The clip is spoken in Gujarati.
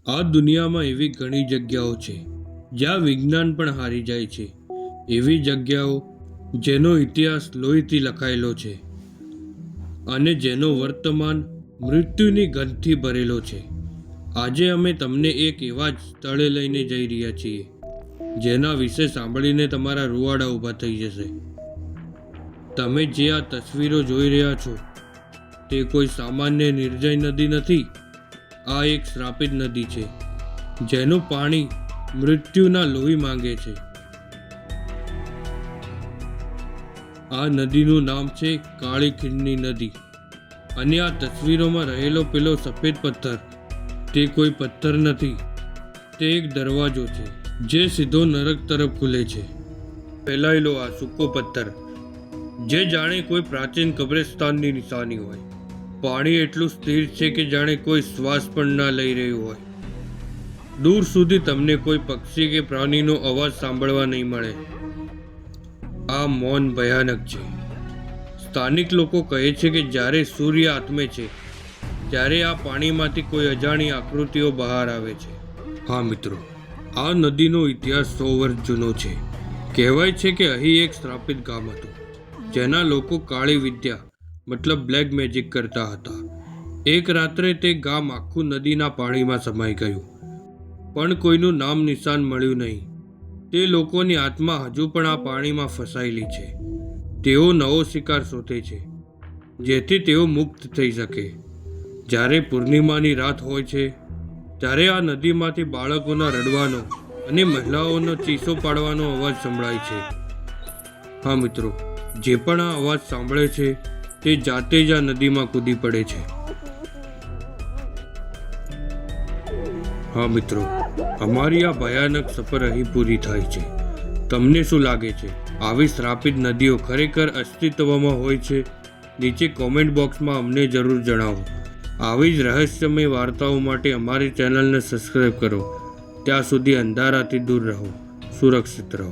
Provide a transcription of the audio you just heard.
આ દુનિયામાં એવી ઘણી જગ્યાઓ છે જ્યાં વિજ્ઞાન પણ હારી જાય છે. એવી જગ્યાઓ જેનો ઇતિહાસ લોહીથી લખાયેલો છે અને જેનો વર્તમાન મૃત્યુની ગંધથી ભરેલો છે. આજે અમે તમને એક એવા જ સ્થળે લઈને જઈ રહ્યા છીએ જેના વિશે સાંભળીને તમારા રૂવાડા ઊભા થઈ જશે. તમે જે આ તસવીરો જોઈ રહ્યા છો તે કોઈ સામાન્ય નિર્જય નદી નથી. આ એક શ્રાપિત નદી છે જેનું પાણી મૃત્યુના લોહી માંગે છે. આ નદીનું નામ છે કાળી ખીણની નદી. અને આ તસવીરોમાં રહેલો પેલો સફેદ પથ્થર તે કોઈ પથ્થર નથી, તે એક દરવાજો છે જે સીધો નરક તરફ ખુલે છે. ફેલાયેલો આ સૂકો પથ્થર જે જાણે કોઈ પ્રાચીન કબ્રસ્તાનની નિશાની હોય. પાણી એટલું સ્થિર છે કે જાણે કોઈ શ્વાસ પણ ના લઈ રહ્યું હોય. દૂર સુધી તમને કોઈ પક્ષી કે પ્રાણીનો અવાજ સાંભળવા નહીં મળે. આ મૌન ભયાનક છે. સ્થાનિક લોકો કહે છે કે જ્યારે સૂર્ય આથમે છે ત્યારે આ પાણીમાંથી કોઈ અજાણી આકૃતિઓ બહાર આવે છે. હા મિત્રો, આ નદીનો ઇતિહાસ 100 વર્ષ જૂનો છે. કહેવાય છે કે અહીં એક શ્રાપિત ગામ હતું જેના લોકો કાળી વિદ્યા મતલબ બ્લેક મેજિક કરતા હતા. એક રાત્રે તે ગામ આખું નદીના પાણીમાં સમાઈ ગયું, પણ કોઈનું નામ નિશાન મળ્યું નહીં. તે લોકોની આત્મા હજુ પણ આ પાણીમાં ફસાયેલી છે. તેઓ નવો શિકાર શોધે છે જેથી તેઓ મુક્ત થઈ શકે. જ્યારે પૂર્ણિમાની રાત હોય છે ત્યારે આ નદીમાંથી બાળકોના રડવાનો અને મહિલાઓનો ચીસો પાડવાનો અવાજ સંભળાય છે. હા મિત્રો, જે પણ આ અવાજ સાંભળે છે તે જાતે જ આ નદીમાં કૂદી પડે છે. હા મિત્રો, અમારી આ ભયાનક સફર અહીં પૂરી થાય છે. તમને શું લાગે છે, આવી શ્રાપિત નદીઓ ખરેખર અસ્તિત્વમાં હોય છે? નીચે કોમેન્ટ બોક્સમાં અમને જરૂર જણાવો. આવી જ રહસ્યમય વાર્તાઓ માટે અમારી ચેનલને સબસ્ક્રાઈબ કરો. ત્યાં સુધી અંધારાથી દૂર રહો, સુરક્ષિત રહો.